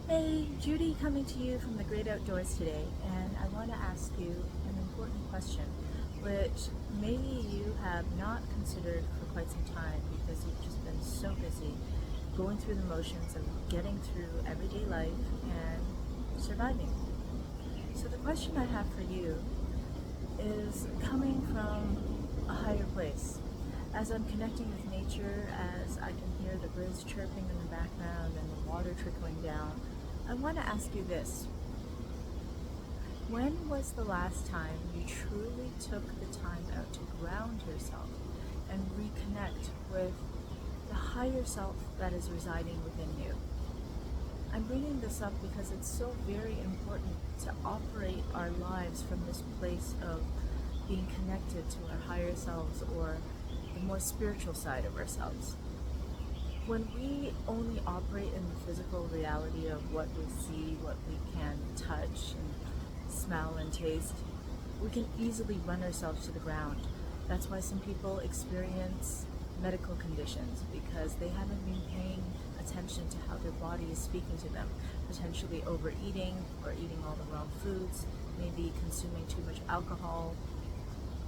Hey, Judy coming to you from the great outdoors today, and I want to ask you an important question, which maybe you have not considered for quite some time because you've just been so busy going through the motions of getting through everyday life and surviving. So the question I have for you is coming from a higher place. As I'm connecting with nature, as I can hear the birds chirping in the background and the water trickling down, I want to ask you this. When was the last time you truly took the time out to ground yourself and reconnect with the higher self that is residing within you? I'm bringing this up because it's so very important to operate our lives from this place of being connected to our higher selves or the more spiritual side of ourselves. When we only operate in the physical reality of what we see, what we can touch and smell and taste, we can easily run ourselves to the ground. That's why some people experience medical conditions, because they haven't been paying attention to how their body is speaking to them, potentially overeating or eating all the wrong foods, maybe consuming too much alcohol,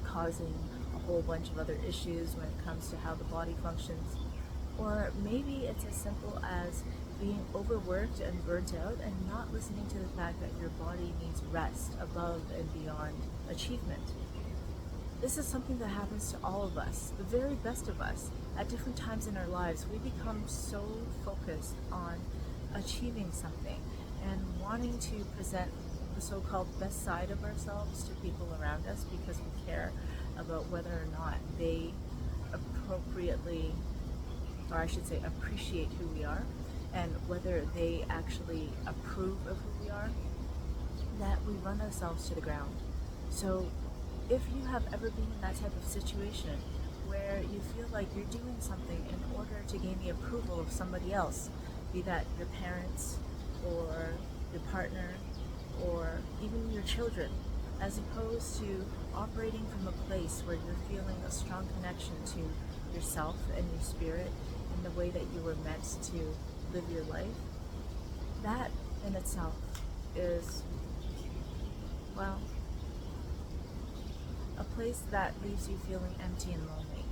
causing a whole bunch of other issues when it comes to how the body functions. Or maybe it's as simple as being overworked and burnt out and not listening to the fact that your body needs rest above and beyond achievement. This is something that happens to all of us, the very best of us. At different times in our lives, we become so focused on achieving something and wanting to present the so-called best side of ourselves to people around us because we care about whether or not they appropriately, or I should say appreciate who we are, and whether they actually approve of who we are, that we run ourselves to the ground. So if you have ever been in that type of situation where you feel like you're doing something in order to gain the approval of somebody else, be that your parents or your partner or even your children, as opposed to operating from a place where you're feeling a strong connection to yourself and your spirit in the way that you were meant to live your life, that in itself is, well, a place that leaves you feeling empty and lonely.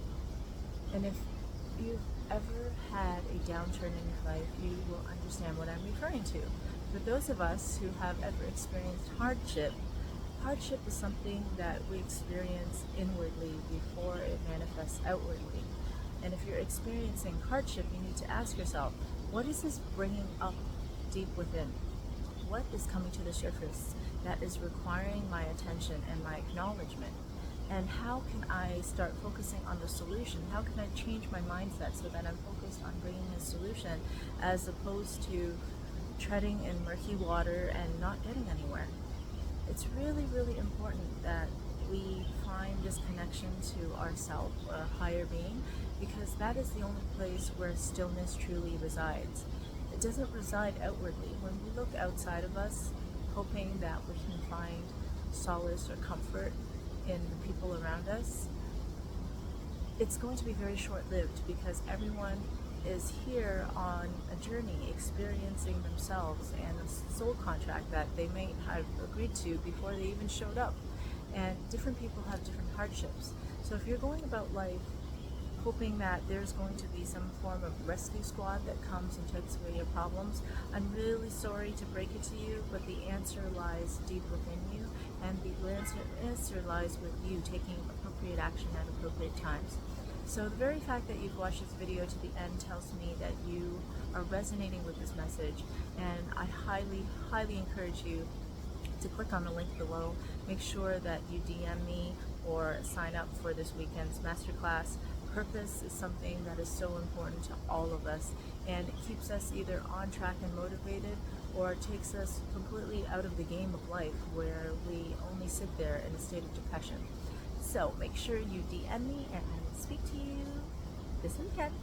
And if you've ever had a downturn in your life, you will understand what I'm referring to. For those of us who have ever experienced hardship, hardship is something that we experience inwardly before it manifests outwardly. And if you're experiencing hardship, you need to ask yourself, what is this bringing up deep within? What is coming to the surface that is requiring my attention and my acknowledgement? And how can I start focusing on the solution? How can I change my mindset so that I'm focused on bringing a solution as opposed to treading in murky water and not getting anywhere? It's really, really important that we find this connection to ourself, our higher being, because that is the only place where stillness truly resides. It doesn't reside outwardly. When we look outside of us, hoping that we can find solace or comfort in the people around us, it's going to be very short-lived because everyone is here on a journey experiencing themselves and a soul contract that they may have agreed to before they even showed up. And different people have different hardships. So if you're going about life hoping that there's going to be some form of rescue squad that comes and takes away your problems, I'm really sorry to break it to you, but the answer lies deep within you, and the answer lies with you taking appropriate action at appropriate times. So the very fact that you've watched this video to the end tells me that you are resonating with this message, and I highly, highly encourage you to click on the link below. Make sure that you DM me or sign up for this weekend's masterclass. Purpose is something that is so important to all of us, and it keeps us either on track and motivated, or takes us completely out of the game of life where we only sit there in a state of depression. So make sure you DM me and I will speak to you this weekend.